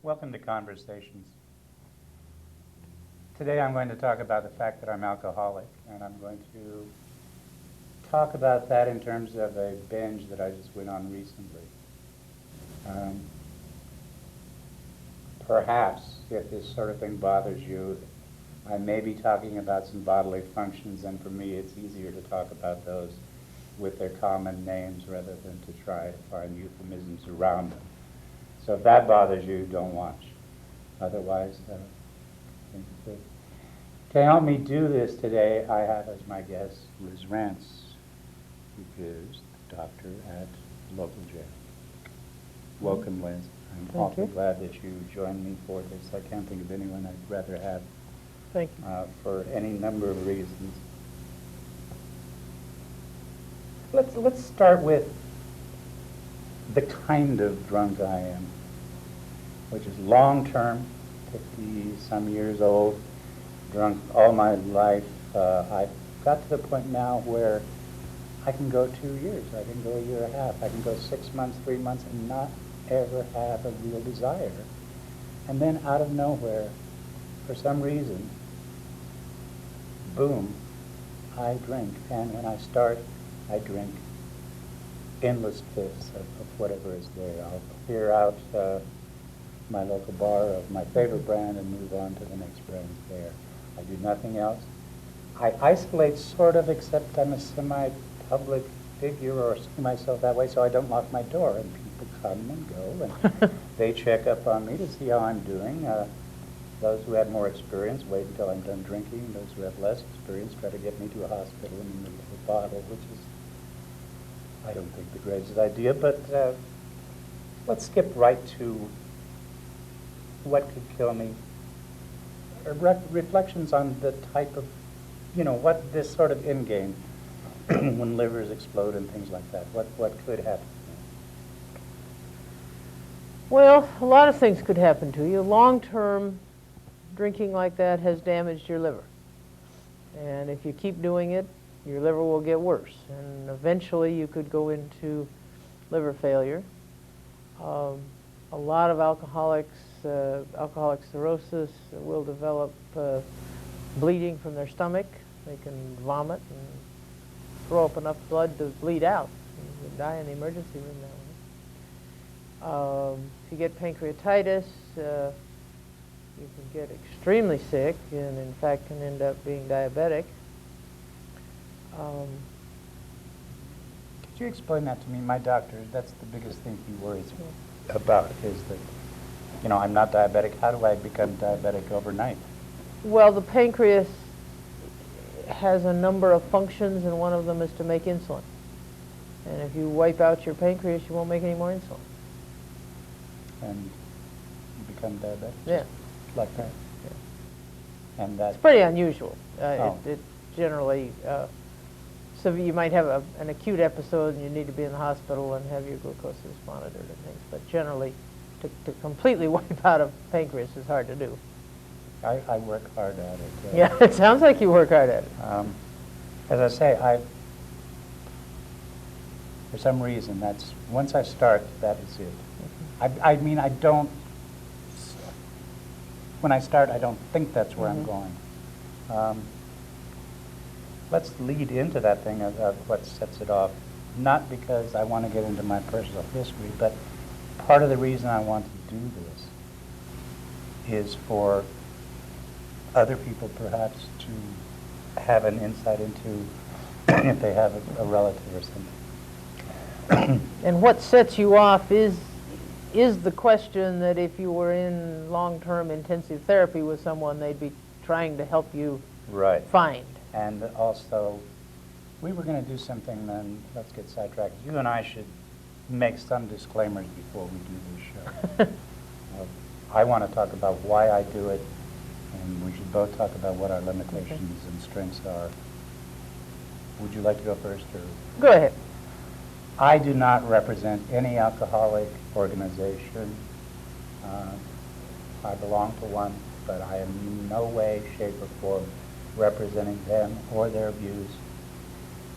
Welcome to Conversations. Today I'm going to talk about the fact that I'm alcoholic, and I'm going to talk about that in terms of a binge that I just went on recently. Perhaps, if this sort of thing bothers you, I may be talking about some bodily functions, and for me it's easier to talk about those with their common names rather than to try to find euphemisms around them. So if that bothers you, don't watch. Otherwise, I think it's good. To help me do this today, I have as my guest Liz Rantz, who is the doctor at the local jail. Welcome, Liz. I'm awfully glad that you joined me for this. I can't think of anyone I'd rather have. Thank you. For any number of reasons. Let's start with the kind of drunk I am, which is long-term, 50-some years old, drunk all my life. I've got to the point now where I can go 2 years, I can go a year and a half, I can go 6 months, 3 months, and not ever have a real desire. And then out of nowhere, for some reason, boom, I drink. And when I start, I drink endless fifths of whatever is there. I'll clear out my local bar of my favorite brand and move on to the next brand there. I do nothing else. I isolate sort of, except I'm a semi-public figure or see myself that way, so I don't lock my door, and people come and go, and they check up on me to see how I'm doing. Those who have more experience wait until I'm done drinking. Those who have less experience try to get me to a hospital in the middle of a bottle, which is, I don't think, the greatest idea. But let's skip right to what could kill me. Reflections on the type of, what this sort of end game, when livers explode and things like that, what could happen? Well, a lot of things could happen to you. Long-term drinking like that has damaged your liver. And if you keep doing it, your liver will get worse. And eventually you could go into liver failure. A lot of alcoholic cirrhosis will develop bleeding from their stomach. They can vomit and throw up enough blood to bleed out. You can die in the emergency room that way. If you get pancreatitis, you can get extremely sick and in fact can end up being diabetic. Could you explain that to me? My doctor, that's the biggest thing he worries about, is that, I'm not diabetic. How do I become diabetic overnight? Well, the pancreas has a number of functions, and one of them is to make insulin. And if you wipe out your pancreas, you won't make any more insulin. And you become diabetic? Yeah. Like that? Yeah. And that's It's pretty unusual. Oh. It generally, so you might have an acute episode and you need to be in the hospital and have your glucose monitored and things, but generally to completely wipe out a pancreas is hard to do. I work hard at it. Yeah, it sounds like you work hard at it. As I say, for some reason, once I start, that is it. I mean, when I start, I don't think that's where I'm going. Let's lead into that thing of what sets it off, not because I want to get into my personal history, but part of the reason I want to do this is for other people perhaps to have an insight into if they have a relative or something. And what sets you off is the question that if you were in long-term intensive therapy with someone, they'd be trying to help you find. And also, we were going to do something, then let's get sidetracked. You and I should make some disclaimers before we do this show. I want to talk about why I do it, and we should both talk about what our limitations and strengths are. Would you like to go first? Or? Go ahead. I do not represent any alcoholic organization. I belong to one, but I am in no way, shape, or form representing them or their views.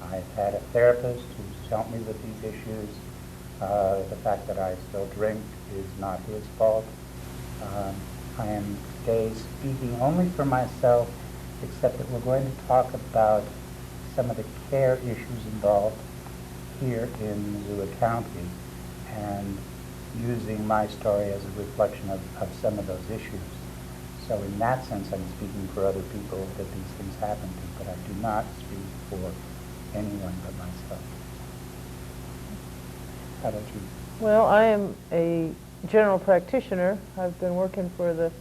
I've had a therapist who's helped me with these issues. The fact that I still drink is not his fault. I am today speaking only for myself, except that we're going to talk about some of the care issues involved here in Missoula County, and using my story as a reflection of some of those issues. So in that sense, I'm speaking for other people that these things happen to, but I do not speak for anyone but myself. How about you? Well, I am a general practitioner. I've been working for the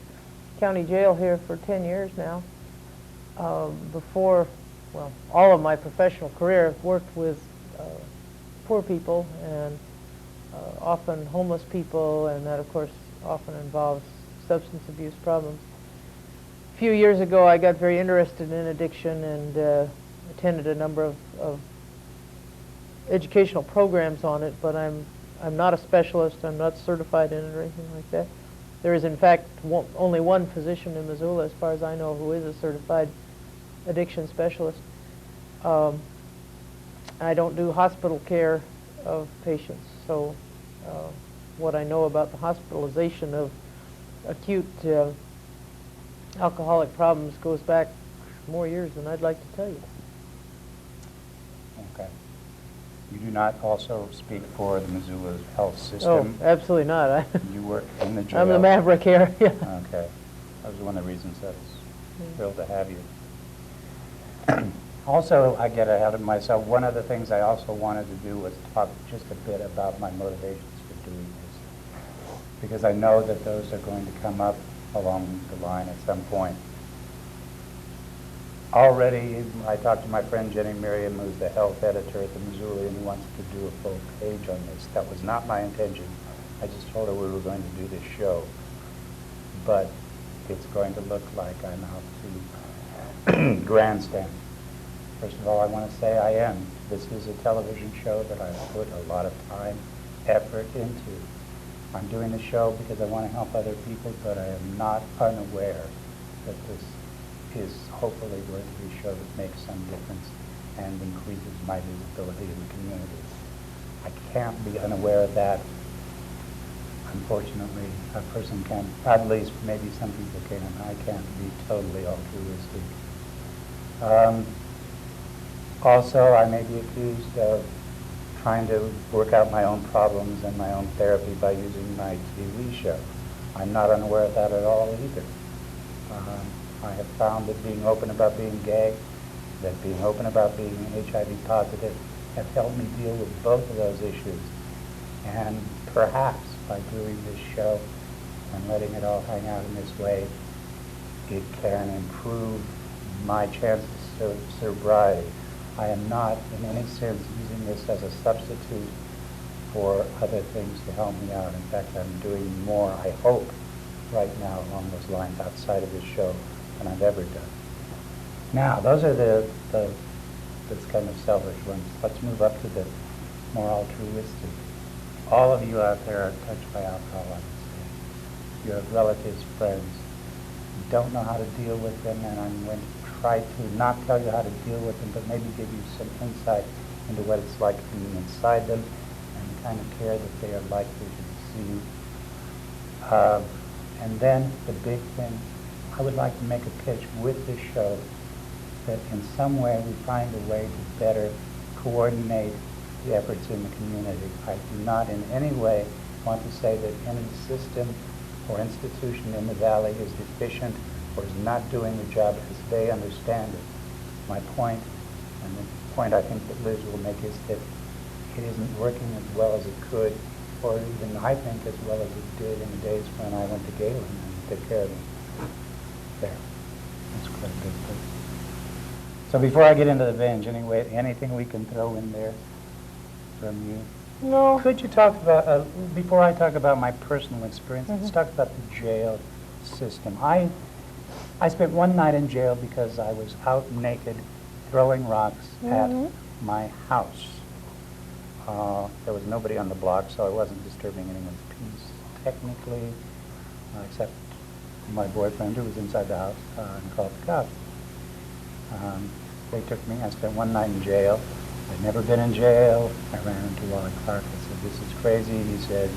county jail here for 10 years now. Before, well, all of my professional career, I've worked with poor people and often homeless people, and that, of course, often involves substance abuse problems. A few years ago, I got very interested in addiction and attended a number of educational programs on it, but I'm not a specialist. I'm not certified in it or anything like that. There is, in fact, only one physician in Missoula, as far as I know, who is a certified addiction specialist. I don't do hospital care of patients, so what I know about the hospitalization of acute alcoholic problems goes back more years than I'd like to tell you. Okay. You do not also speak for the Missoula health Oh, system? absolutely not. You work in the jail? I'm the maverick here. Yeah. Okay. That was one of the reasons I was thrilled to have you. Also, I get ahead of myself. One of the things I also wanted to do was talk just a bit about my motivations for doing this, because I know that those are going to come up along the line at some point. Already, I talked to my friend Jenny Miriam, who's the health editor at the Missoula, and who wants to do a full page on this. That was not my intention. I just told her we were going to do this show. But it's going to look like I'm out to grandstand. First of all, I want to say I am. This is a television show that I put a lot of time, effort into. I'm doing the show because I want to help other people, but I am not unaware that this is hopefully going to be a show that makes some difference and increases my visibility in the community. I can't be unaware of that. Unfortunately, a person can, at least maybe some people can, and I can't be totally altruistic. Also, I may be accused of trying to work out my own problems and my own therapy by using my TV show. I'm not unaware of that at all either. I have found that being open about being gay, that being open about being HIV positive, have helped me deal with both of those issues. And perhaps by doing this show and letting it all hang out in this way, it can improve my chances of sobriety. I am not, in any sense, using this as a substitute for other things to help me out. In fact, I'm doing more, I hope, right now along those lines outside of this show than I've ever done. Now, those are the kind of selfish ones. Let's move up to the more altruistic. All of you out there are touched by alcohol, I would say. You have relatives, friends. You don't know how to deal with them, and I'm going to try to not tell you how to deal with them, but maybe give you some insight into what it's like being inside them and the kind of care that they are likely to receive. And then the big thing, I would like to make a pitch with this show that in some way we find a way to better coordinate the efforts in the community. I do not in any way want to say that any system or institution in the Valley is deficient or is not doing the job as they understand it. My point, and the point I think that Liz will make, is that it isn't working as well as it could, or even I think as well as it did in the days when I went to Galen and took care of them. There. That's quite a good place. So before I get into the binge, anyway, anything we can throw in there from you? No. Could you talk about, before I talk about my personal experience, let's talk about the jail system. I spent one night in jail because I was out naked throwing rocks at my house. There was nobody on the block, so I wasn't disturbing anyone's peace, technically, except my boyfriend who was inside the house and called the cops. They took me. I spent one night in jail. I'd never been in jail. I ran into Wally Clark. I said, "This is crazy." He said,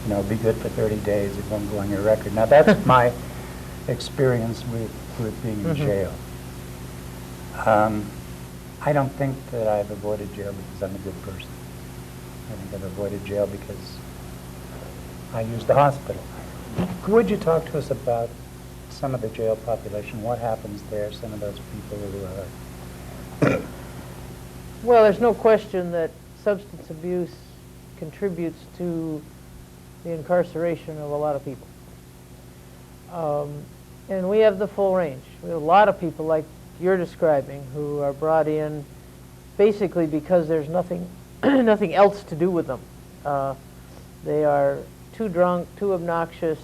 be good for 30 days, it won't go on your record. Now, that's my experience with being in jail. I don't think that I've avoided jail because I'm a good person. I think I've avoided jail because I use the hospital. Would you talk to us about some of the jail population? What happens there? Some of those people who are... Well, there's no question that substance abuse contributes to the incarceration of a lot of people. And we have the full range. We have a lot of people like you're describing who are brought in basically because there's nothing, nothing else to do with them. They are too drunk, too obnoxious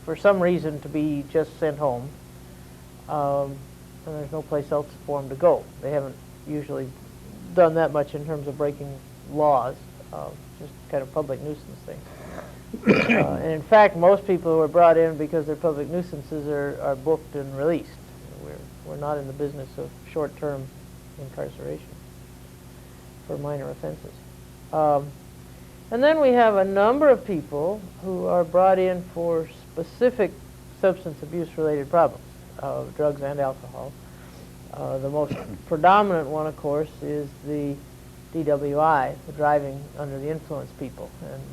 for some reason to be just sent home. And there's no place else for them to go. They haven't usually done that much in terms of breaking laws, just kind of public nuisance things. And in fact, most people who are brought in because they're public nuisances are booked and released. We're not in the business of short-term incarceration for minor offenses. And then we have a number of people who are brought in for specific substance abuse-related problems, drugs and alcohol. The most predominant one, of course, is the DWI, the driving under the influence people. And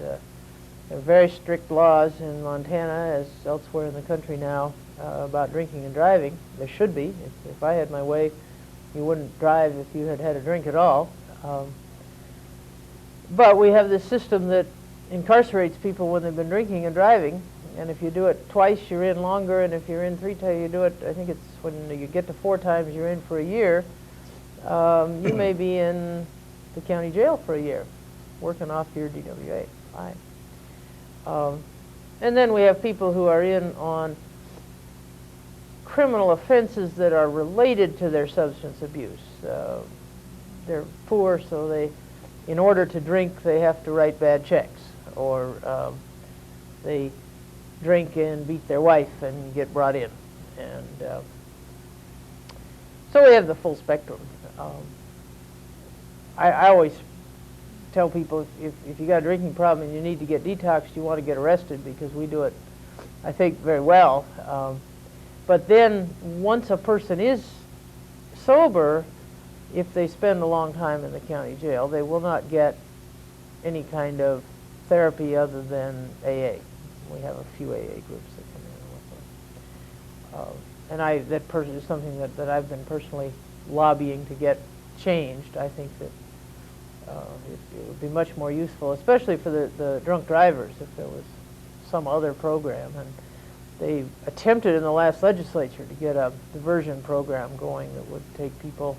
there are very strict laws in Montana, as elsewhere in the country now, about drinking and driving. There should be. If I had my way, you wouldn't drive if you had had a drink at all. But we have this system that incarcerates people when they've been drinking and driving. And if you do it twice, you're in longer. And if you're in 3 times, you do it, I think it's when you get to 4 times, you're in for a year. You may be in the county jail for a year, working off your DWA. Fine. And then we have people who are in on criminal offenses that are related to their substance abuse. They're poor, so in order to drink, they have to write bad checks, or they drink and beat their wife and get brought in. And so we have the full spectrum. I always tell people if you got a drinking problem and you need to get detoxed, you want to get arrested, because we do it, I think, very well. But then once a person is sober, if they spend a long time in the county jail, they will not get any kind of therapy other than AA. We have a few AA groups that come in and work with. And that is something that I've been personally lobbying to get changed. I think that it would be much more useful, especially for the drunk drivers, if there was some other program. And they attempted in the last legislature to get a diversion program going that would take people,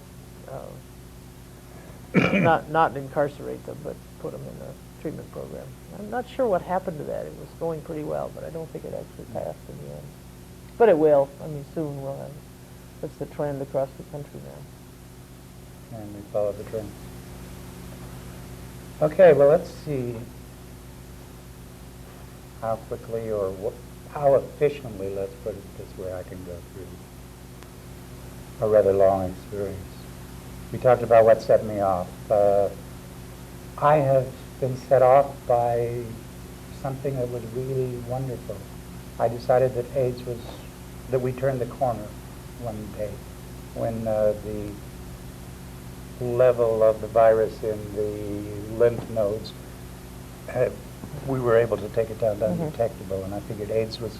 not incarcerate them, but put them in a treatment program. I'm not sure what happened to that. It was going pretty well, but I don't think it actually passed in the end. But it will. I mean, soon we'll have. That's the trend across the country now. And we follow the trend. Okay, well, let's see how quickly or how efficiently, let's put it this way, I can go through a rather long experience. We talked about what set me off. I have been set off by something that was really wonderful. I decided that we turned the corner one day when the level of the virus in the lymph nodes, we were able to take it down to undetectable, and I figured AIDS was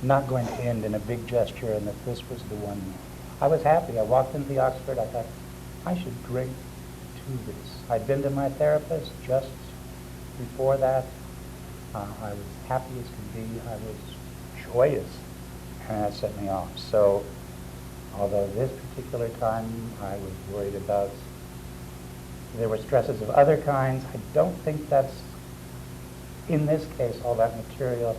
not going to end in a big gesture, and that this was the one. I was happy. I walked into the Oxford. I thought, I should drink to this. I'd been to my therapist just before that. I was happy as could be. I was joyous, and that set me off. So, although this particular time I was worried about, there were stresses of other kinds. I don't think that's, in this case, all that material.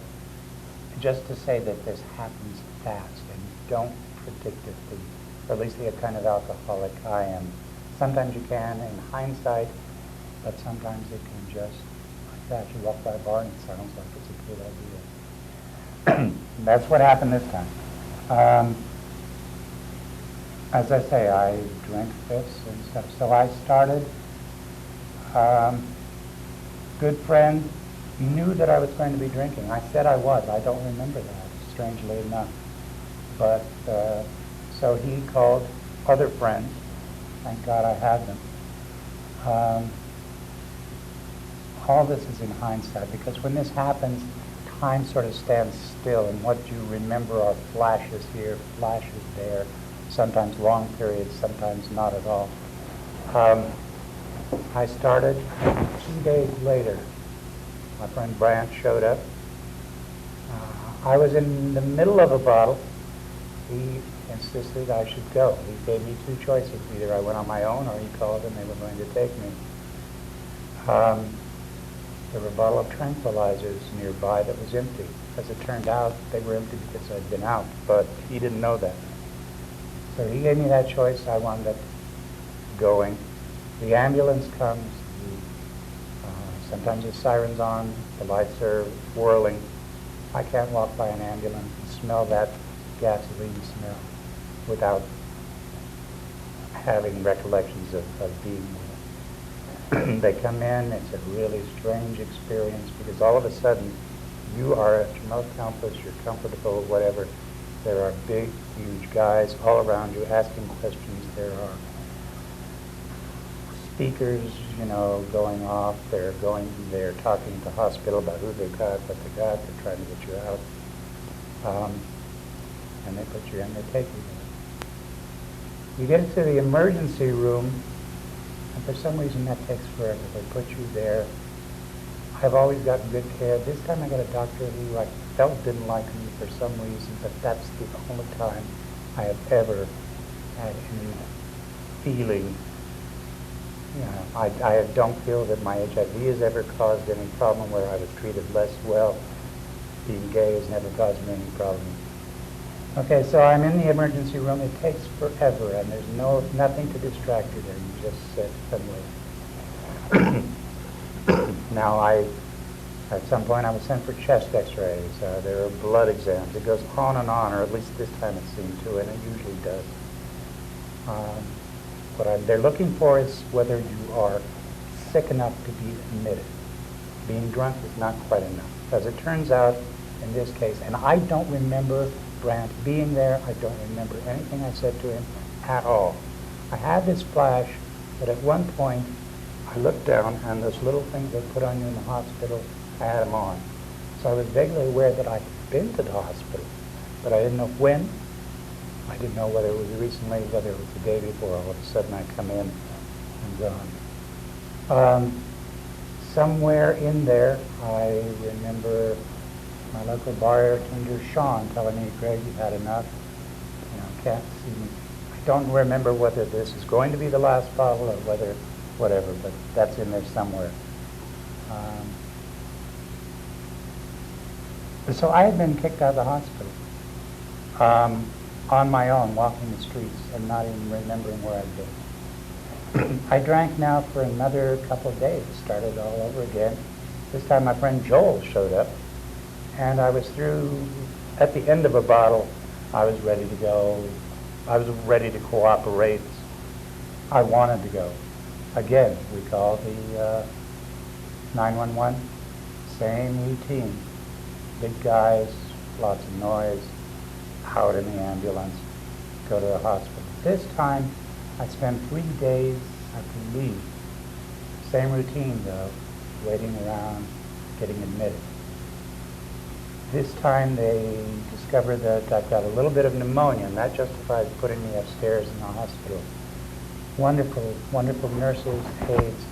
Just to say that this happens fast, and you don't predict it, or at least the kind of alcoholic I am. Sometimes you can, in hindsight, but sometimes it can just, like that, you walk by a bar and it sounds like it's a good idea. That's what happened this time. As I say, I drank this and stuff. So I started, good friend, knew that I was going to be drinking. I said I was. I don't remember that, strangely enough. But so he called other friends. Thank God I had them. All this is in hindsight, because when this happens, time sort of stands still, and what you remember are flashes here, flashes there, sometimes long periods, sometimes not at all. I started 2 days later. My friend Brandt showed up. I was in the middle of a bottle. He insisted I should go. He gave me two choices. Either I went on my own or he called and they were going to take me. There were a bottle of tranquilizers nearby that was empty. As it turned out, they were empty because I'd been out, but he didn't know that. So he gave me that choice. I wound up going. The ambulance comes. Sometimes the siren's on, the lights are whirling. I can't walk by an ambulance and smell that gasoline smell without having recollections of being there. They come in, it's a really strange experience because all of a sudden you are at your most helpless, you're comfortable, whatever. There are big, huge guys all around you asking questions. There are speakers, going off. They're talking to the hospital about who they got, what they got. They're trying to get you out. And they put you in, they take you there. You get into the emergency room, and for some reason that takes forever. They put you there. I've always gotten good care. This time I got a doctor who I felt didn't like me for some reason, but that's the only time I have ever had any feeling. I don't feel that my HIV has ever caused any problem where I was treated less well. Being gay has never caused me any problem. Okay, so I'm in the emergency room. It takes forever, and there's nothing to distract you there. You just sit and wait. Now, at some point, I was sent for chest x-rays. There are blood exams. It goes on and on, or at least this time it seemed to, and it usually does. What they're looking for is whether you are sick enough to be admitted. Being drunk is not quite enough. As it turns out, in this case, and I don't remember Brandt being there, I don't remember anything I said to him at all. I had this flash that at one point I looked down and those little things they put on you in the hospital, I had them on. So I was vaguely aware that I had been to the hospital, but I didn't know when. I didn't know whether it was recently, whether it was the day before. All of a sudden I come in and gone. Somewhere in there, I remember my local bartender, Sean, telling me, Greg, you've had enough. Can't see me. I don't remember whether this is going to be the last bottle or whatever, but that's in there somewhere. So I had been kicked out of the hospital. On my own, walking the streets and not even remembering where I'd been. I drank now for another couple of days, started all over again. This time my friend Joel showed up, and I was through, at the end of a bottle, I was ready to go. I was ready to cooperate. I wanted to go. Again, we called the 911, same routine. Big guys, lots of noise, out in the ambulance, go to the hospital. This time, I spent 3 days, I believe. Same routine, though, waiting around, getting admitted. This time, they discovered that I've got a little bit of pneumonia, and that justifies putting me upstairs in the hospital. Wonderful, wonderful nurses, aides.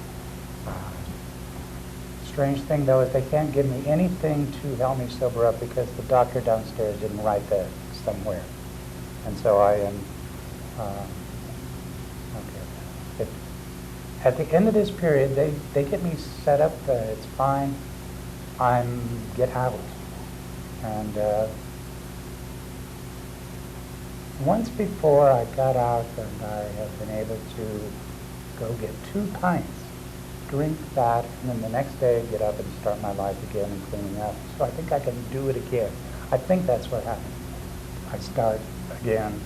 Strange thing, though, is they can't give me anything to help me sober up because the doctor downstairs didn't write that somewhere. And so I am, okay. At the end of this period, they get me set up, it's fine, get out. And once before I got out and I have been able to go get 2 pints, drink that, and then the next day get up and start my life again and cleaning up. So I think I can do it again. I think that's what happened. I start again.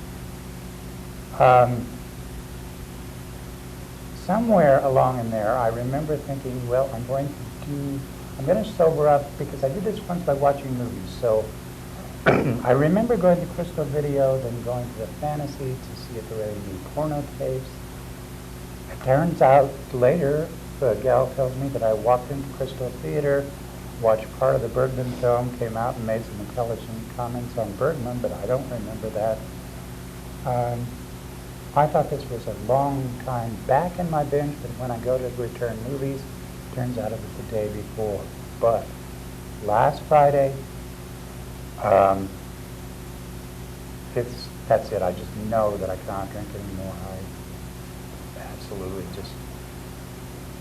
Somewhere along in there, I remember thinking, well, I'm going to do I'm going to sober up because I did this once by watching movies. So I remember going to Crystal Video, then going to the Fantasy to see if there were any porno tapes. It turns out later, the gal tells me that I walked into Crystal Theater, watched part of the Bergman film, came out and made some intelligent comments on Bergman, but I don't remember that. I thought this was a long time back in my binge, but when I go to return movies, it turns out it was the day before. But last Friday, that's it. I just know that I cannot drink anymore. I absolutely just,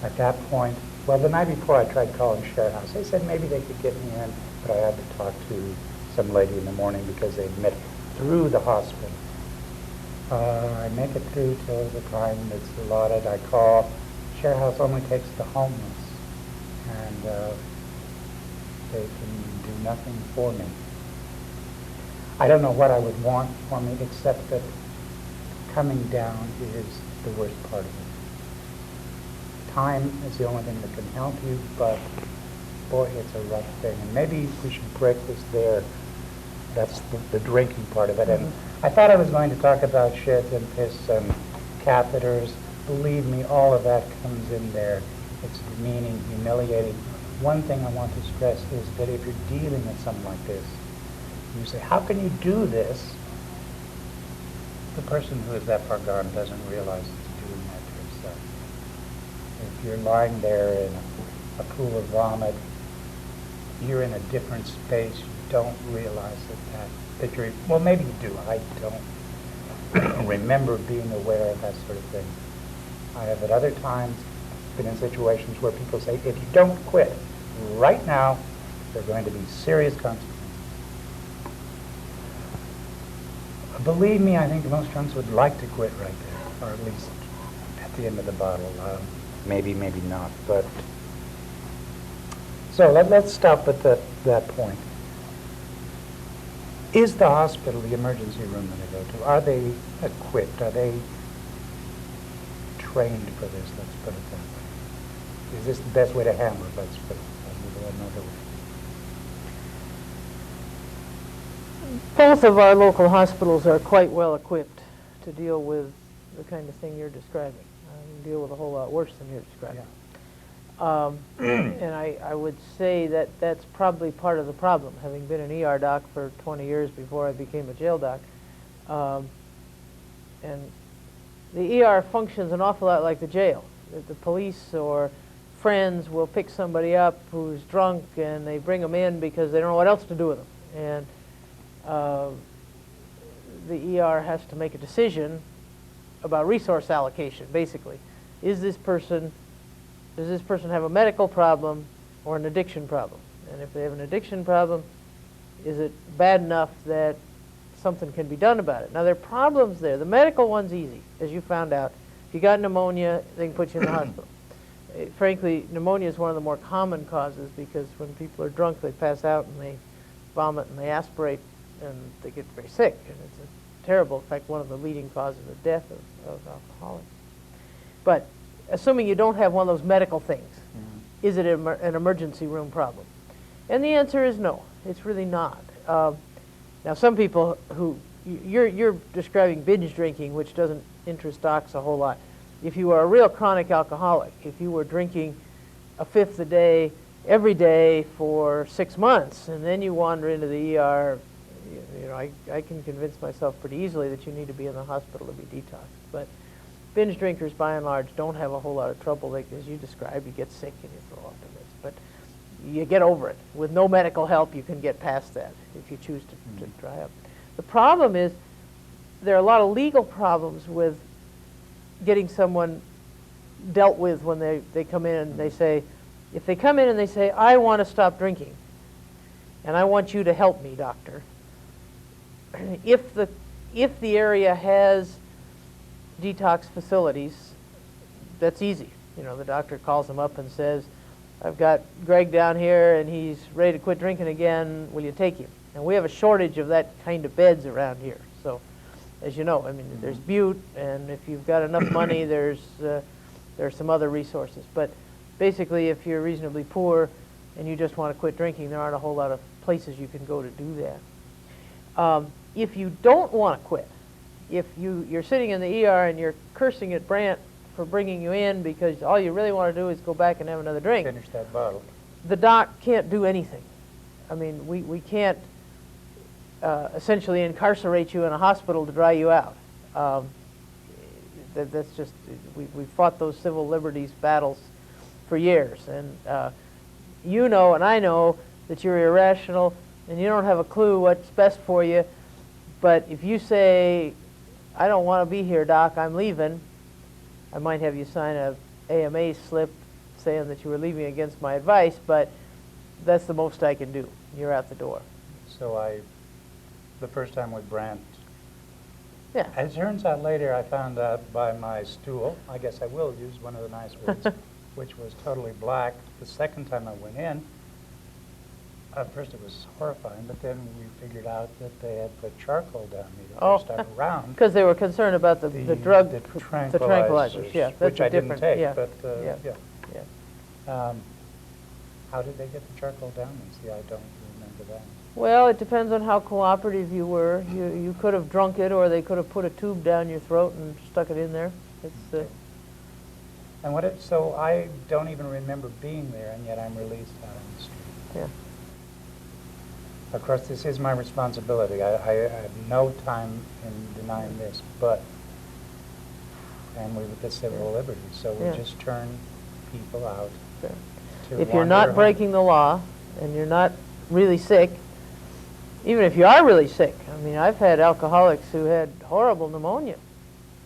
at that point, well, the night before I tried calling Share House. They said maybe they could get me in, but I had to talk to some lady in the morning because they'd met through the hospital. I make it through till the time that's allotted. I call. Share House only takes the homeless, and they can do nothing for me. I don't know what I would want for me, except that coming down is the worst part of it. Time is the only thing that can help you, but boy, it's a rough thing. And maybe we should break this there. That's the drinking part of it. And I thought I was going to talk about shit and piss and catheters. Believe me, all of that comes in there. It's demeaning, humiliating. One thing I want to stress is that if you're dealing with something like this, you say, how can you do this? The person who is that far gone doesn't realize it's doing that to himself. If you're lying there in a pool of vomit, you're in a different space. You don't realize that you're, well, maybe you do. I don't remember being aware of that sort of thing. I have at other times been in situations where people say, if you don't quit right now, there are going to be serious consequences. Believe me, I think most drunks would like to quit right there, or at least at the end of the bottle. Maybe, maybe not. But so let's stop at that point. Is the hospital, the emergency room that I go to, are they equipped? Are they trained for this? Let's put it that way. Is this the best way to handle it? Let's put it another way. Both of our local hospitals are quite well equipped to deal with the kind of thing you're describing. You deal with a whole lot worse than you're describing. And I would say that that's probably part of the problem. Having been an ER doc for 20 years before I became a jail doc, and the ER functions an awful lot like the jail. The police or friends will pick somebody up who's drunk and they bring them in because they don't know what else to do with them. And the ER has to make a decision about resource allocation, basically. Does this person have a medical problem or an addiction problem? And if they have an addiction problem, is it bad enough that something can be done about it? Now, there are problems there. The medical one's easy, as you found out. If you got pneumonia, they can put you in the hospital. Frankly, pneumonia is one of the more common causes because when people are drunk, they pass out and they vomit and they aspirate and they get very sick. And it's a terrible, in fact, one of the leading causes of death of alcoholics. But assuming you don't have one of those medical things, is it an emergency room problem? And the answer is no, it's really not. Now, some people who, you're describing binge drinking, which doesn't interest docs a whole lot. If you were a real chronic alcoholic, if you were drinking a fifth a day, every day for 6 months, and then you wander into the ER, you know, I can convince myself pretty easily that you need to be in the hospital to be detoxed. But binge drinkers, by and large, don't have a whole lot of trouble. Like, as you described, you get sick and you throw up the midst. But you get over it. With no medical help, you can get past that if you choose to dry up. The problem is there are a lot of legal problems with getting someone dealt with when they come in and they say, if they come in and they say, I want to stop drinking, and I want you to help me, doctor, if the area has detox facilities, that's easy. You know, the doctor calls them up and says, I've got Greg down here and he's ready to quit drinking again, will you take him? And we have a shortage of that kind of beds around here. So, as you know, I mean, there's Butte, and if you've got enough money, there's some other resources. But basically, if you're reasonably poor, and you just want to quit drinking, there aren't a whole lot of places you can go to do that. If you don't want to quit, if you're sitting in the ER and you're cursing at Brant for bringing you in because all you really want to do is go back and have another drink, Finish that bottle. the doc can't do anything. I mean, we can't essentially incarcerate you in a hospital to dry you out. That's just, we fought those civil liberties battles for years. And you know and I know that you're irrational and you don't have a clue what's best for you. But if you say, I don't want to be here, doc, I'm leaving, I might have you sign a AMA slip saying that you were leaving against my advice, but that's the most I can do. You're out the door. So the first time with Brant, Yeah. as it turns out later, I found out by my stool, I guess I will use one of the nice words, which was totally black. The second time I went in, at first it was horrifying, but then we figured out that they had put charcoal down me the first time around. Because they were concerned about the drug, the the tranquilizers, tranquilizers. Yeah, that's which a I didn't different, take, yeah, but yeah. how did they get the charcoal down me? See, I don't remember that. Well, it depends on how cooperative you were. You could have drunk it, or they could have put a tube down your throat and stuck it in there. It's And so I don't even remember being there, and yet I'm released out on the street. yeah. Of course, this is my responsibility. I have no time in denying this, and we with the civil liberties, so we Yeah. just turn people out Sure. to If you're wander not home. breaking the law and you're not really sick, even if you are really sick, I mean, I've had alcoholics who had horrible pneumonia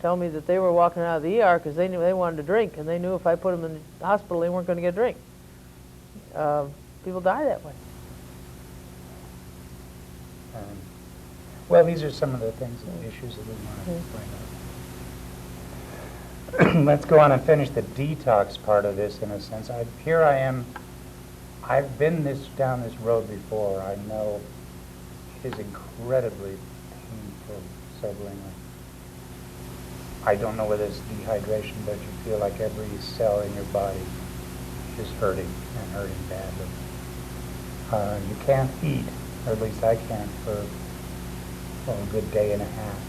tell me that they were walking out of the ER because they knew they wanted to drink, and they knew if I put them in the hospital, they weren't going to get a drink. People die that way. Well, these are some of the things and issues that we want to bring up. Let's go on and finish the detox part of this in a sense. Here I am. I've been down this road before. I know it is incredibly painful, sobering. I don't know whether it's dehydration, but you feel like every cell in your body is hurting and hurting badly. You can't eat, or at least I can't, for a good day and a half.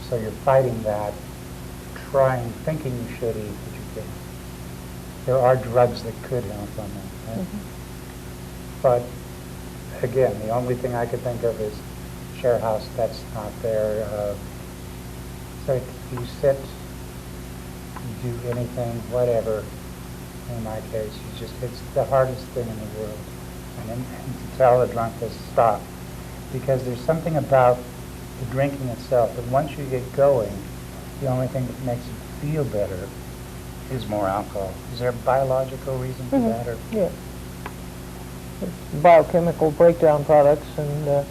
So you're fighting that, thinking you should eat, but you can't. There are drugs that could help on that. Right? Mm-hmm. But again, the only thing I could think of is share house. That's not there. So you sit, you do anything, whatever. In my case, it's the hardest thing in the world. And to tell the drunk to stop. Because there's something about the drinking itself that once you get going, the only thing that makes you feel better is more alcohol. Is there a biological reason for that? Or? Yeah. It's biochemical breakdown products, and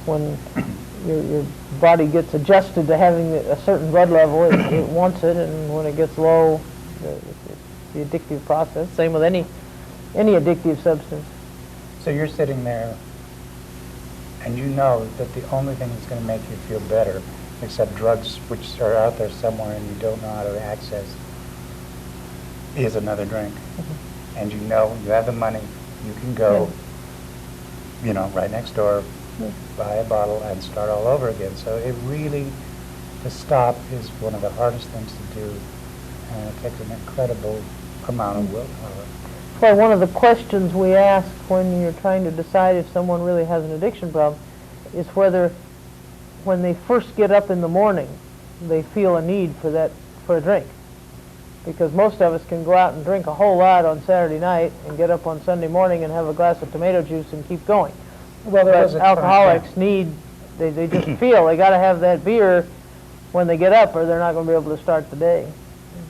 when your body gets adjusted to having a certain blood level, it wants it, and when it gets low, it's the addictive process. Same with any addictive substance. So you're sitting there, and you know that the only thing that's going to make you feel better, except drugs which are out there somewhere and you don't know how to access, is another drink. Mm-hmm. And you know you have the money, you can go, right next door, buy a bottle and start all over again. So it really, to stop is one of the hardest things to do, and it takes an incredible amount of willpower. So one of the questions we ask when you're trying to decide if someone really has an addiction problem is whether, when they first get up in the morning, they feel a need for a drink. Because most of us can go out and drink a whole lot on Saturday night and get up on Sunday morning and have a glass of tomato juice and keep going. Well, but alcoholics they just feel they got to have that beer when they get up, or they're not going to be able to start the day.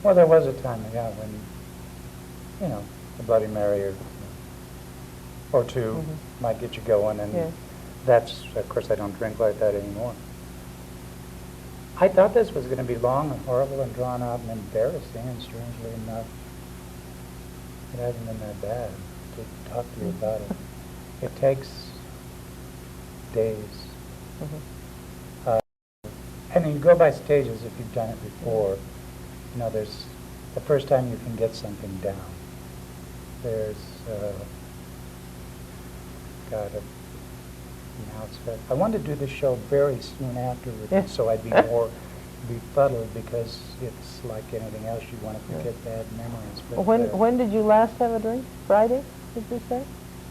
Well, there was a time, when, a Bloody Mary or two might get you going, and that's, of course, I don't drink like that anymore. I thought this was going to be long and horrible and drawn out and embarrassing, and strangely enough, it hasn't been that bad to talk to you about it. It takes days. And you go by stages if you've done it before. There's the first time you can get something down. There's got to announce it. I wanted to do the show very soon afterwards, Yeah. so I'd be more befuddled, because it's like anything else, you want to forget bad memories. But When did you last have a drink? Friday, did you say?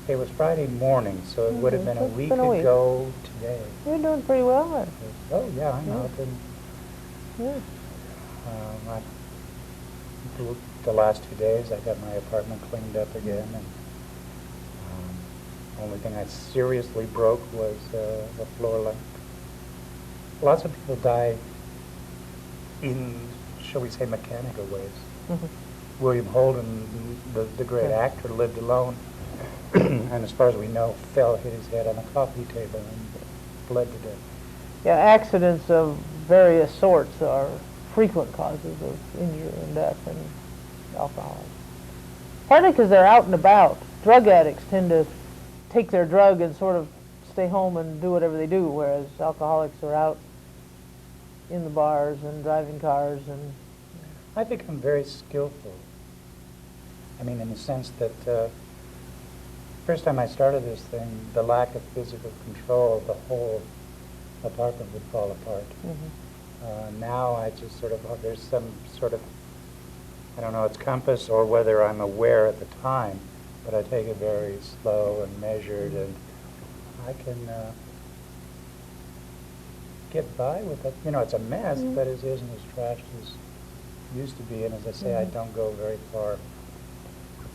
it was Friday morning, so it would have been a It's week been a week. ago today. You're doing pretty well then. Oh, yeah, I know. Yeah. The last 2 days, I got my apartment cleaned up again, and only thing I seriously broke was the floor lamp. Lots of people die in, shall we say, mechanical ways. Mhm. William Holden, the great actor, lived alone, and as far as we know, hit his head on a coffee table and bled to death. Yeah, accidents of various sorts are frequent causes of injury and death in alcoholics. Partly because they're out and about. Drug addicts tend to take their drug and sort of stay home and do whatever they do, whereas alcoholics are out in the bars and driving cars. And I've become very skillful. I mean, in the sense that first time I started this thing, the lack of physical control, the whole apartment would fall apart. Now I just sort of, there's some sort of, I don't know, it's compass or whether I'm aware at the time, but I take it very slow and measured, and I can get by with it. You know, it's a mess, but it isn't as trashed as it used to be, and as I say, I don't go very far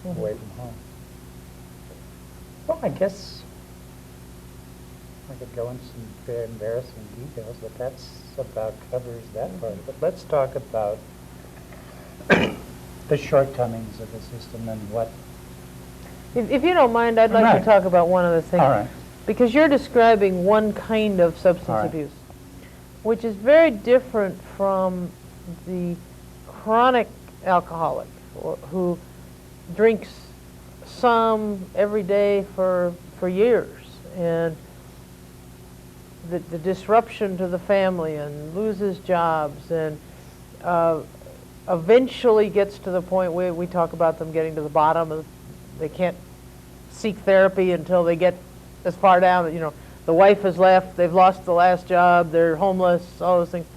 away from home. Well, I guess I could go into some very embarrassing details, but that's about covers that part of it. Let's talk about the shortcomings of the system and what... if you don't mind, I'd like to talk about one other thing. All right. Because you're describing one kind of substance All right. abuse, which is very different from the chronic alcoholic who drinks some every day for years, and the disruption to the family and loses jobs, and eventually gets to the point where we talk about them getting to the bottom of, they can't seek therapy until they get as far down that, you know, the wife has left, they've lost the last job, they're homeless, all those things.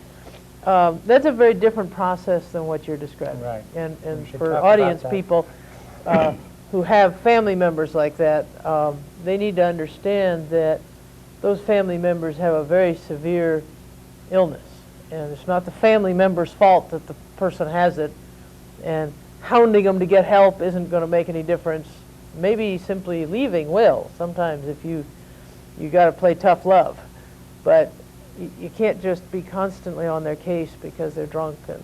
That's a very different process than what you're describing. Right. And We should for talk audience about that. people who have family members like that, they need to understand that those family members have a very severe illness. And it's not the family member's fault that the person has it. And hounding them to get help isn't going to make any difference. Maybe simply leaving will. Sometimes if you got to play tough love. But you can't just be constantly on their case because they're drunk, and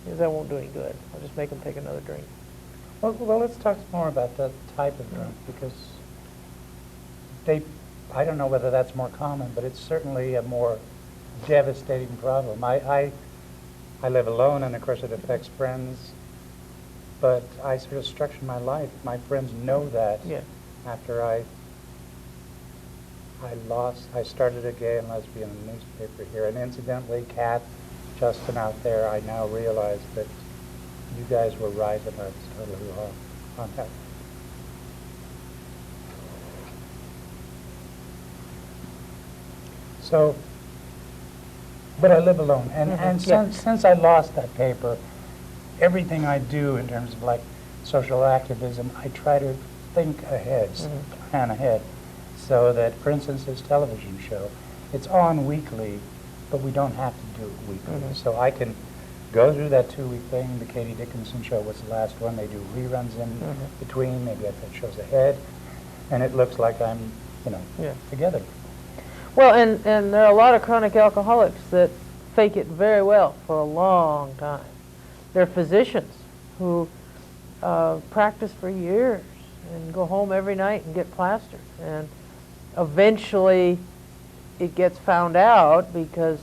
because that won't do any good. I'll just make them take another drink. Well, let's talk more about the type of drunk, because I don't know whether that's more common, but it's certainly a more devastating problem. I live alone, and of course it affects friends, but I sort of structure my life. My friends know that. Yeah. After I started a gay and lesbian newspaper here, and incidentally, Kat, Justin out there, I now realize that you guys were right and I was totally wrong on that. So, but I live alone, and since I lost that paper, everything I do in terms of like social activism, I try to think ahead, plan ahead, so that, for instance, this television show, it's on weekly, but we don't have to do it weekly. So I can go through that 2-week thing. The Katie Dickinson show was the last one. They do reruns in between. Maybe I've had shows ahead, and it looks like I'm, together. Well, and there are a lot of chronic alcoholics that fake it very well for a long time. There are physicians who practice for years and go home every night and get plastered. And eventually it gets found out because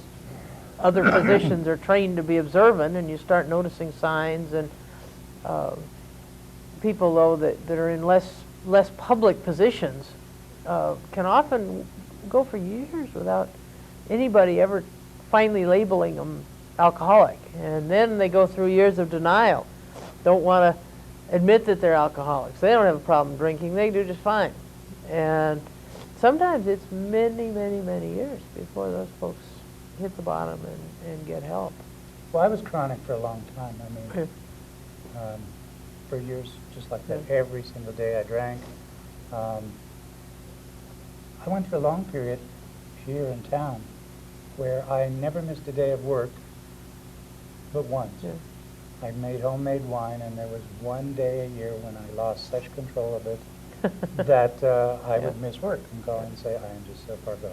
other physicians are trained to be observant, and you start noticing signs. And people, though, that are in less public positions can often go for years without anybody ever finally labeling them alcoholic. And then they go through years of denial. Don't want to admit that they're alcoholics. They don't have a problem drinking. They do just fine. And sometimes it's many, many, many years before those folks hit the bottom and get help. Well, I was chronic for a long time. I mean, for years, just like that, every single day I drank. I went through a long period here in town where I never missed a day of work but once. Yeah. I made homemade wine, and there was one day a year when I lost such control of it that I would miss work and call and say, I am just so far gone.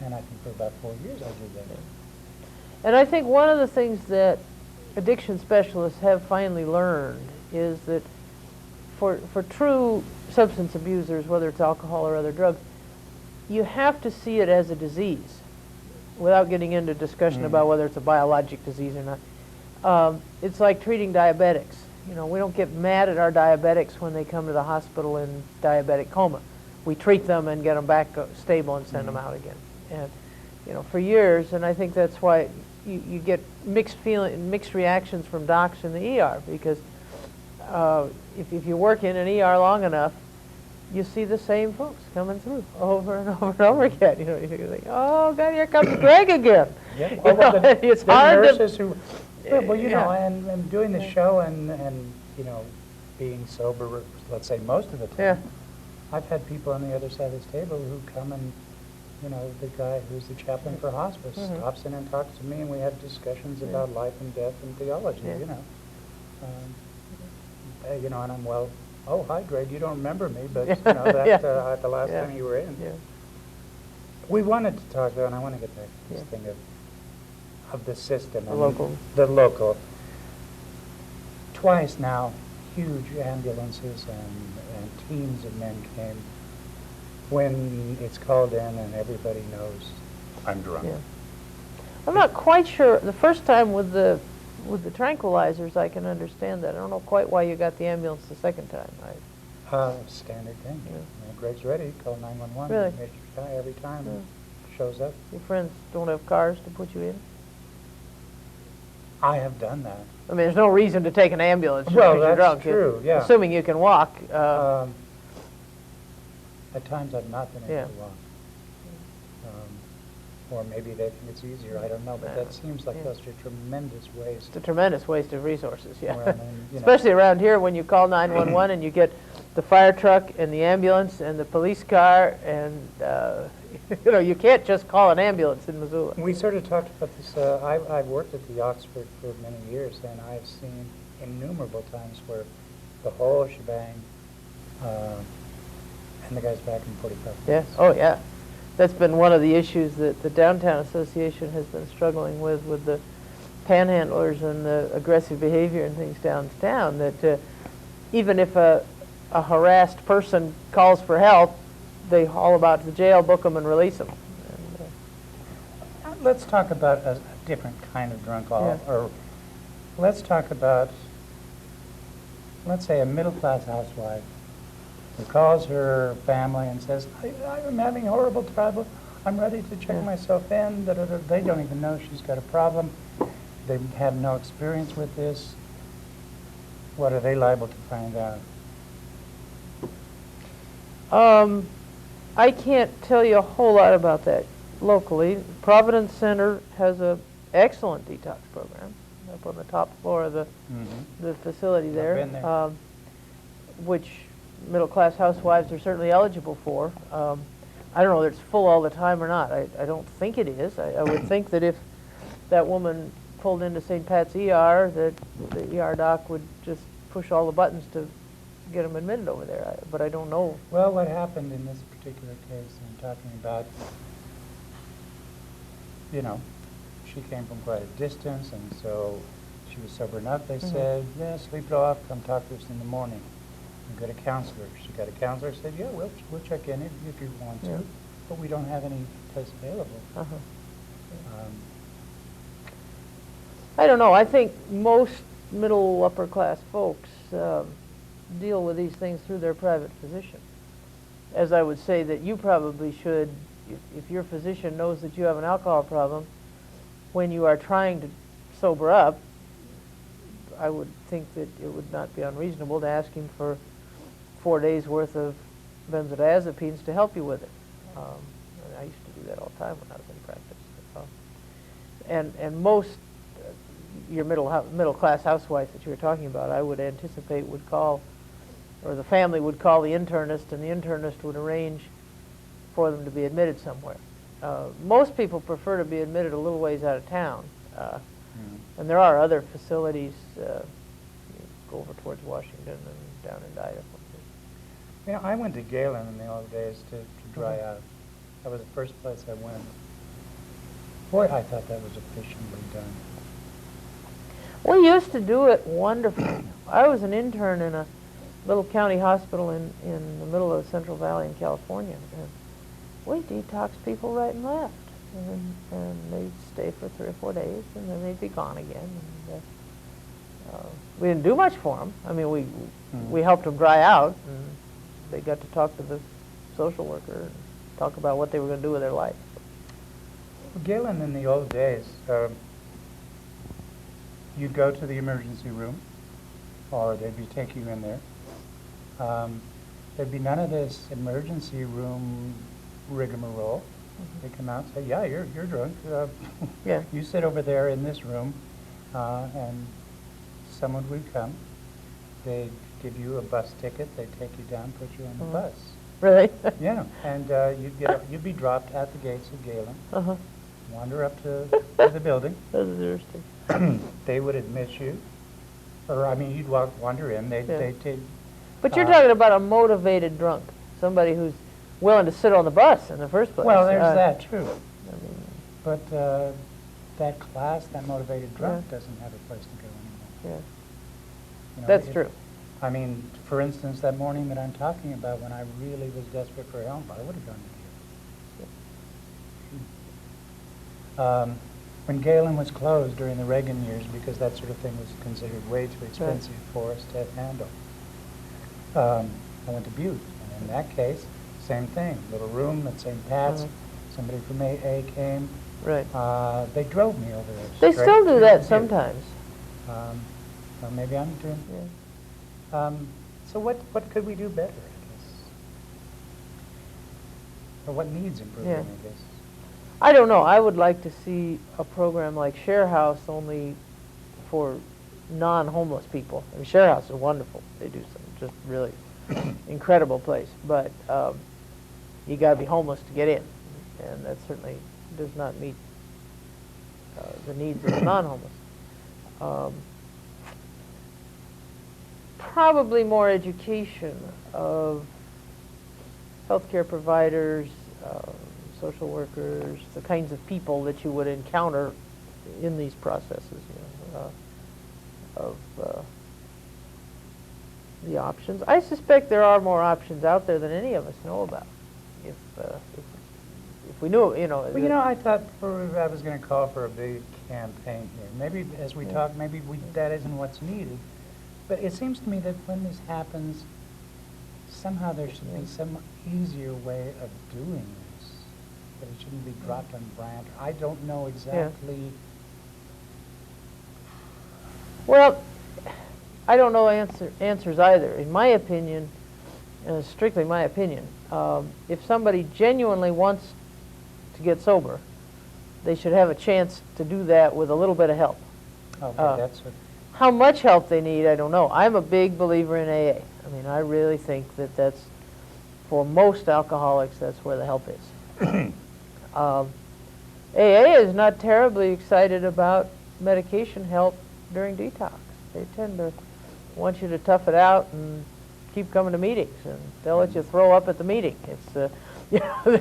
And I think for about 4 years I did that. And I think one of the things that addiction specialists have finally learned is that for true substance abusers, whether it's alcohol or other drugs, you have to see it as a disease without getting into discussion about whether it's a biologic disease or not. It's like treating diabetics. You know, we don't get mad at our diabetics when they come to the hospital in diabetic coma. We treat them and get them back stable and send them out again. And you know, for years, and I think that's why you get mixed reactions from docs in the ER, because if you work in an ER long enough, you see the same folks coming through over and over and over again. You know, you think, oh God, here comes Greg again. Yeah, You know, it's hard nurses to. well, you know, and doing the show and you know, being sober, let's say most of the time. I've had people on the other side of this table who come and, you know, the guy who's the chaplain for hospice stops in and talks to me, and we have discussions about life and death and theology, you know. You know, and I'm, well, oh, hi, Greg, you don't remember me, but, you know, that the last time you were in. We wanted to talk, though, and I want to get back to this thing of the system. The local. Twice now, huge ambulances and teams of men came when it's called in and everybody knows I'm drunk. I'm not quite sure. The first time with the tranquilizers, I can understand that. I don't know quite why you got the ambulance the second time. Standard thing. Greg's ready, call 911. Really? Major guy every time shows up. Your friends don't have cars to put you in? I have done that. I mean, there's no reason to take an ambulance just Well, because you're drunk. that's true, yeah. Assuming you can walk. At times I've not been able to walk. Or maybe they think it's easier, I don't know, but that seems like those are tremendous waste. It's a tremendous waste of resources, Well, I mean, you know. Especially around here when you call 911 and you get the fire truck and the ambulance and the police car, and you know, you can't just call an ambulance in Missoula. We sort of talked about this. I've worked at the Oxford for many years, and I've seen innumerable times where the whole shebang, and the guy's back in 45 minutes. Oh yeah. That's been one of the issues that the Downtown Association has been struggling with the panhandlers and the aggressive behavior and things downtown, that even if a harassed person calls for help, they haul about to the jail, book them, and release them. Let's talk about a different kind of drunk, or let's talk about, let's say, a middle-class housewife who calls her family and says, I'm having horrible trouble, I'm ready to check myself in. They don't even know she's got a problem. They have no experience with this. What are they liable to find out? I can't tell you a whole lot about that locally. Providence Center has an excellent detox program up on the top floor of the facility there, I've been there. Which middle-class housewives are certainly eligible for. I don't know whether it's full all the time or not. I don't think it is. I would think that if that woman pulled into St. Pat's ER, that the ER doc would just push all the buttons to get them admitted over there. But I don't know. Well, what happened in this particular case I'm talking about, you know, she came from quite a distance, and so she was sober enough. They said, yeah, sleep it off, come talk to us in the morning. And get a counselor. She got a counselor, said, yeah, we'll check in if you want to, but we don't have any place available. I don't know. I think most middle upper class folks deal with these things through their private physician. As I would say that you probably should, if your physician knows that you have an alcohol problem, when you are trying to sober up, I would think that it would not be unreasonable to ask him for 4 days' worth of benzodiazepines to help you with it. And I used to do that all the time when I was in practice. And most your middle class housewife that you were talking about, I would anticipate would call, or the family would call the internist, and the internist would arrange for them to be admitted somewhere. Most people prefer to be admitted a little ways out of town, and there are other facilities. You go over towards Washington and down in Idaho. You know, I went to Galen in the old days to dry out. That was the first place I went. Boy, I thought that was efficiently done. We used to do it wonderfully. I was an intern in a little county hospital in the middle of the Central Valley in California, and we detoxed people right and left. And they'd stay for 3 or 4 days, and then they'd be gone again. And, we didn't do much for them. I mean, we helped them dry out, and they got to talk to the social worker and talk about what they were going to do with their life. Well, Galen, in the old days, you'd go to the emergency room, or they'd be taking you in there. There'd be none of this emergency room rigmarole. They come out and say, yeah, you're drunk. Yeah. You sit over there in this room, and someone would come. They'd give you a bus ticket. They'd take you down, put you on the bus. Really? Yeah, and you'd be dropped at the gates of Galen, wander up to the building. That's interesting. They would admit you, or I mean, you'd wander in. They'd take. But you're talking about a motivated drunk, somebody who's willing to sit on the bus in the first place. Well, there's that too. I mean, But that class, that motivated drunk, doesn't have a place to go anymore. yeah, You know, that's true. I mean, for instance, that morning that I'm talking about, when I really was desperate for help, I would have gone to Galen. When Galen was closed during the Reagan years, because that sort of thing was considered way too expensive for us to handle, I went to Butte. And in that case, same thing. Little room at St. Pat's. Somebody from AA came. Right. They drove me over there. They straight still do to that Butte. sometimes. Well, maybe I'm doing. Yeah. So what could we do better, I guess? Or what needs improving, Yeah. I guess? I don't know. I would like to see a program like Share House only for non-homeless people. I mean, Share House is wonderful. They do some just really incredible place. But you got to be homeless to get in, and that certainly does not meet the needs of the non-homeless. Probably more education of healthcare providers, social workers, the kinds of people that you would encounter in these processes, you know, of the options. I suspect there are more options out there than any of us know about. If we knew, you know. Well, you know, I thought I was going to call for a big campaign here. Maybe as we talk, maybe that isn't what's needed. But it seems to me that when this happens, somehow there should be some easier way of doing this. That it shouldn't be dropped on Bryant. I don't know exactly. Well, I don't know answers either. In my opinion, strictly my opinion, if somebody genuinely wants to get sober, they should have a chance to do that with a little bit of help. Okay, that's what. How much help they need, I don't know. I'm a big believer in AA. I mean, I really think that that's, for most alcoholics, that's where the help is. AA is not terribly excited about medication help during detox. They tend to want you to tough it out and keep coming to meetings, and they'll let you throw up at the meeting. It's, you know,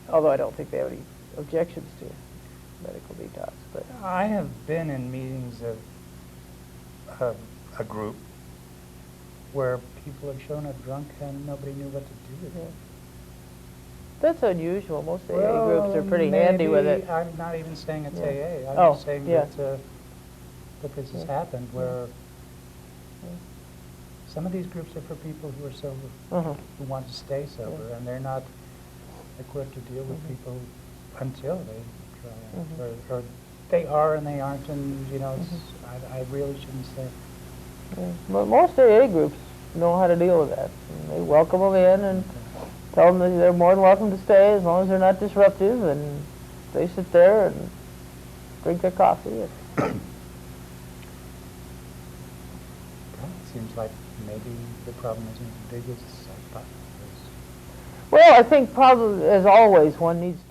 although I don't think they have any objections to medical detox. But I have been in meetings of a group where people have shown up drunk and nobody knew what to do with it. That's unusual. Most AA groups are pretty handy with it. I'm not even saying it's AA. I'm Oh, just saying yeah. that this has happened where some of these groups are for people who are sober, who want to stay sober, and they're not equipped to deal with people until they try out. Or they are and they aren't, and, you know, I really shouldn't say. Yeah. But most AA groups know how to deal with that. And they welcome them in and tell them that they're more than welcome to stay as long as they're not disruptive, and they sit there and drink their coffee. Well, it seems like maybe the problem isn't as big as I thought it Well, I think probably, as always, one needs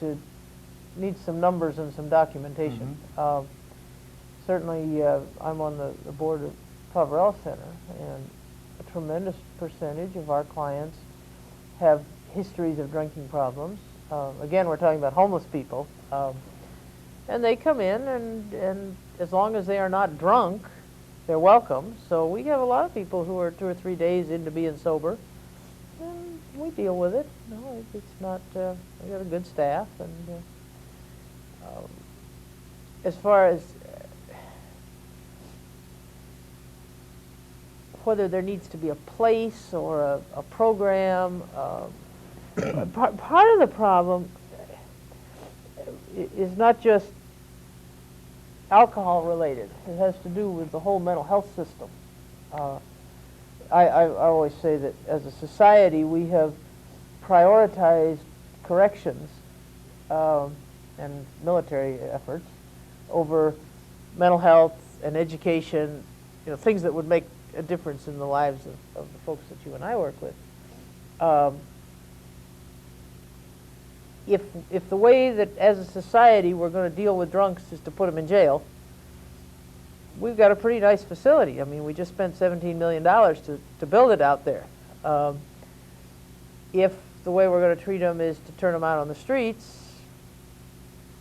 some numbers and some documentation. Certainly, I'm on the board of Poverello Center, and a tremendous percentage of our clients have histories of drinking problems. Again, we're talking about homeless people, and they come in, and as long as they are not drunk, they're welcome. So we have a lot of people who are 2 or 3 days into being sober, and we deal with it. No, it's not. We got a good staff, and as far as whether there needs to be a place or a program, part of the problem is not just alcohol related. It has to do with the whole mental health system. I always say that as a society we have prioritized corrections and military efforts over mental health and education, you know, things that would make a difference in the lives of the folks that you and I work with. If the way that as a society we're going to deal with drunks is to put them in jail, we've got a pretty nice facility. I mean, we just spent $17 million to build it out there. If the way we're going to treat them is to turn them out on the streets,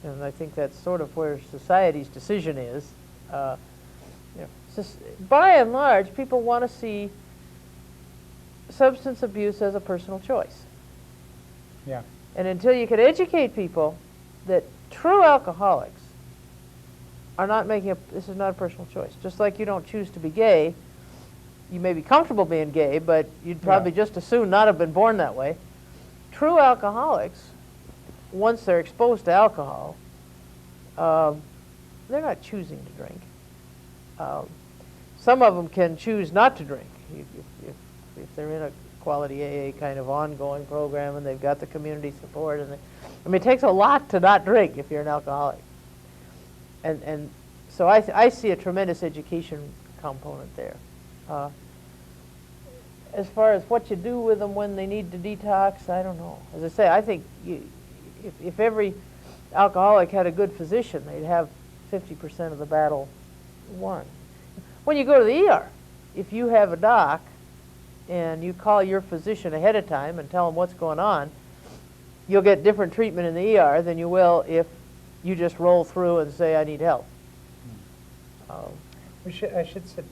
and I think that's sort of where society's decision is, you know, by and large, people want to see substance abuse as a personal choice. Yeah. And until you can educate people that true alcoholics are not making this is not a personal choice. Just like you don't choose to be gay, you may be comfortable being gay, but you'd probably just as soon not have been born that way. True alcoholics, once they're exposed to alcohol, they're not choosing to drink. Some of them can choose not to drink if they're in a quality AA kind of ongoing program and they've got the community support. And I mean, it takes a lot to not drink if you're an alcoholic. And so I see a tremendous education component there. As far as what you do with them when they need to detox, I don't know. As I say, I think if every alcoholic had a good physician, they'd have 50% of the battle won. When you go to the ER, if you have a doc and you call your physician ahead of time and tell them what's going on, you'll get different treatment in the ER than you will if you just roll through and say, I need help. I should say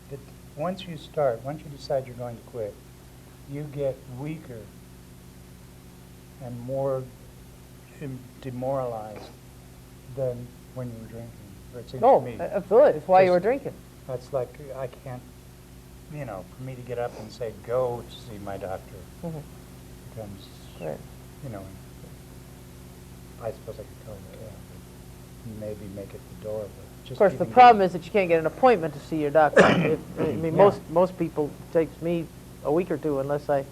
that once you decide you're going to quit, you get weaker and more demoralized than when you were drinking. Or it seems to me. Absolutely. It's why you were drinking. That's like, I can't, you know, for me to get up and say, go to see my doctor becomes, you know, I suppose I could tell them, maybe make it the door. But just of course, the problem is that you can't get an appointment to see your doctor. I mean, most people, it takes me a week or two unless I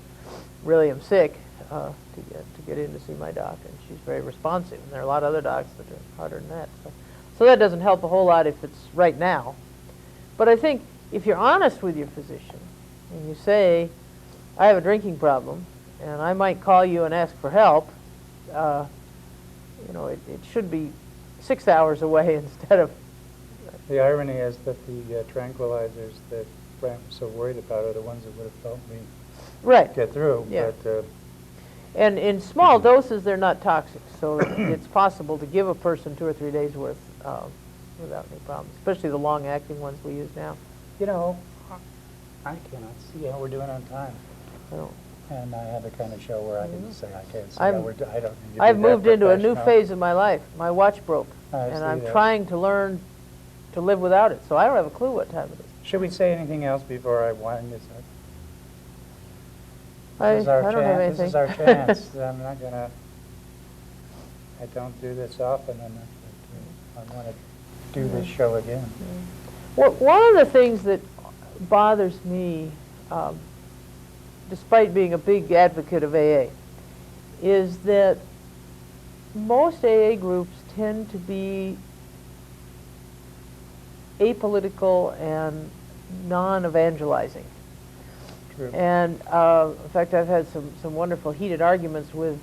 really am sick to get in to see my doc, and she's very responsive. And there are a lot of other docs that are harder than that. So that doesn't help a whole lot if it's right now. But I think if you're honest with your physician and you say, I have a drinking problem, and I might call you and ask for help, you know, it should be 6 hours away instead of... The irony is that the tranquilizers that Grant was so worried about are the ones that would have helped me get through. Yeah. But, and in small doses, they're not toxic, so it's possible to give a person 2 or 3 days worth without any problems, especially the long-acting ones we use now. you know, I cannot see how we're doing on time. I don't. And I have the kind of show where I can just say, I can't see I'm- how we're doing. I don't need to be I've that moved into a new professional. phase of my life. My watch broke, I and see I'm that. trying to learn to live without it, so I don't have a clue what time it is. Should we say anything else before I wind this up? I This is our don't have chance. anything. This is our chance. I'm not gonna. I don't do this often. I'm not I want to do this show again. Well, one of the things that bothers me, despite being a big advocate of AA, is that most AA groups tend to be apolitical and non-evangelizing. True. And in fact, I've had some wonderful heated arguments with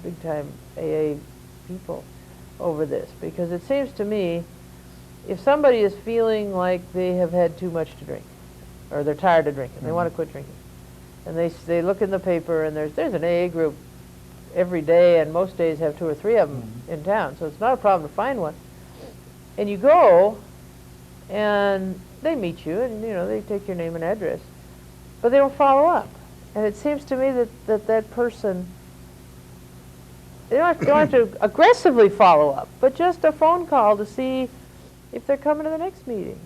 big-time AA people over this, because it seems to me if somebody is feeling like they have had too much to drink, or they're tired of drinking, they want to quit drinking, and they look in the paper and there's an AA group every day, and most days have 2 or 3 of them in town, so it's not a problem to find one. And you go, and they meet you, and they take your name and address, but they don't follow up. And it seems to me that person, they don't have to aggressively follow up, but just a phone call to see if they're coming to the next meeting.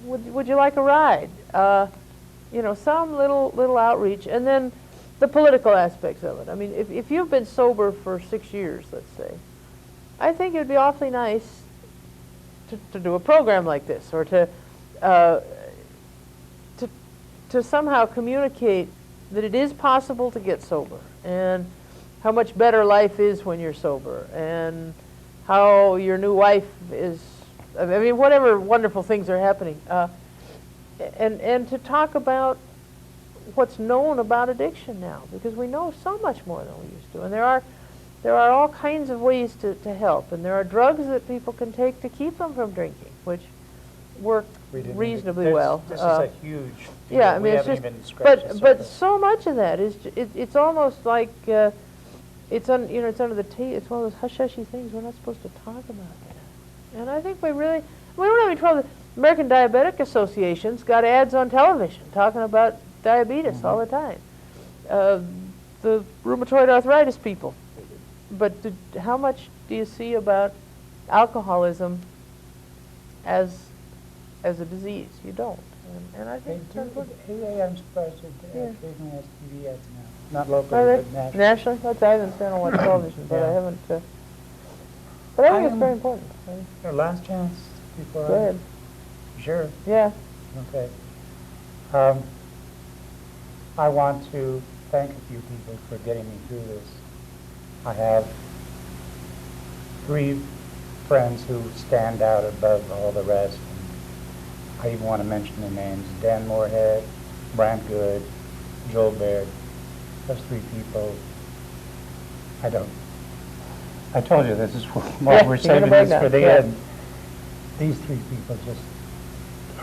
Would you like a ride? Some little outreach, and then the political aspects of it. I mean, if you've been sober for 6 years, let's say, I think it'd be awfully nice to do a program like this, or to somehow communicate that it is possible to get sober, and how much better life is when you're sober, and how your new wife is, I mean, whatever wonderful things are happening, and to talk about what's known about addiction now, because we know so much more than we used to, and there are all kinds of ways to help, and there are drugs that people can take to keep them from drinking, which work reasonably well. This is a huge field. Yeah, I mean, it's just, but so much of that is it's almost like it's under the table. It's one of those hush-hushy things we're not supposed to talk about. And I think we don't have any trouble. The American Diabetic Association's got ads on television talking about diabetes all the time. The rheumatoid arthritis people. But how much do you see about alcoholism as a disease? You don't. And I think they do. AA, I'm surprised it occasionally has TV ads now. Not are locally, they? but nationally. Nationally? I haven't been on watch television, but I haven't. But I think it's very important. Your last chance before. Go ahead. Sure. Yeah. Okay. I want to thank a few people for getting me through this. I have 3 friends who stand out above all the rest. I even want to mention their names: Dan Moorhead, Brant Good, Joel Baird. Those 3 people, I told you this is why we're saving this for the end. These 3 people just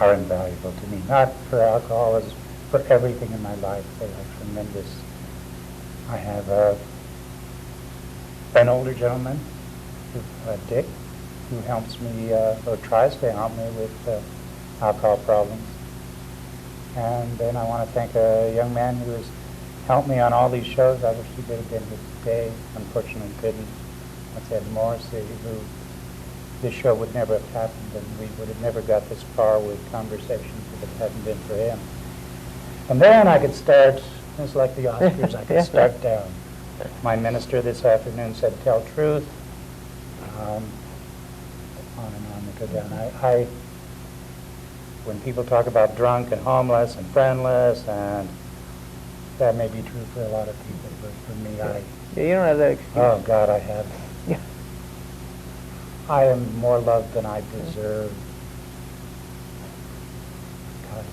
are invaluable to me, not for alcoholism, for everything in my life. They are tremendous. I have an older gentleman, Dick, who helps me, or tries to help me with alcohol problems. And then I want to thank a young man who has helped me on all these shows. I wish he could have been here today. Unfortunately couldn't. That's Ed Morrissey, who this show would never have happened, and we would have never got this far with conversations if it hadn't been for him. And then I could start, it's like the Oscars, I could start down. My minister this afternoon said, tell truth. On and on we go down. When people talk about drunk and homeless and friendless, and that may be true for a lot of people, but for me, Yeah, you don't have that excuse. Oh, God, I have. I am more loved than I deserve. God,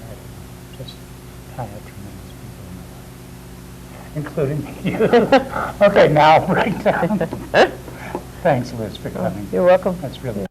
I have tremendous people in my life, including you. Okay, now break down. Thanks, Liz, for coming. You're welcome. That's really